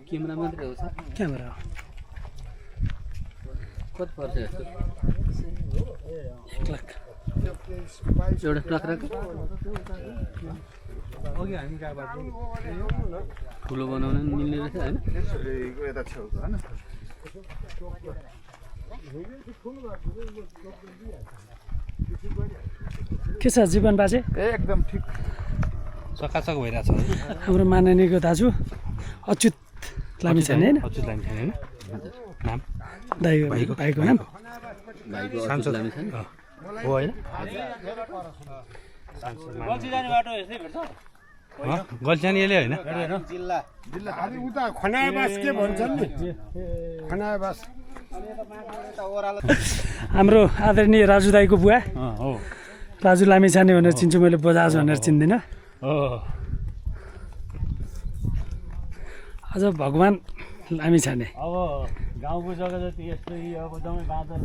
camera मात्रै हो sir camera कति पर्छ यस्तो 1 लाख एउटा ट्रक राख अघि हामी गएबाट ठुलो बनाउन मिल्ने रहेछ हैन यता छेउको हैन के छ जीवन बाजे एकदम ठिक चकाचक भइरहेछ हाम्रो माननीयको दाजु अच्युत लामिछाने हैन अच्युत लामिछाने हैन नाम भाइको नाम भाइको सांसद लामी छ नि हो हैन गल्ती जाने बाटो यस्तै भेट्छ गल्छानी यसले हैन जिल्ला अनि उता खनाएबास के भन्छन् नि खनाएबास हाम्रो आदरणीय राजु दाईको बुवा हो राजु लामिछाने भनेर चिन्छु मैले बजाज भनेर चिन्दिनँ हो अझ भगवान लामिछाने अब गाउँको जग्गा जति यस्तै अब जम्मै बाँदर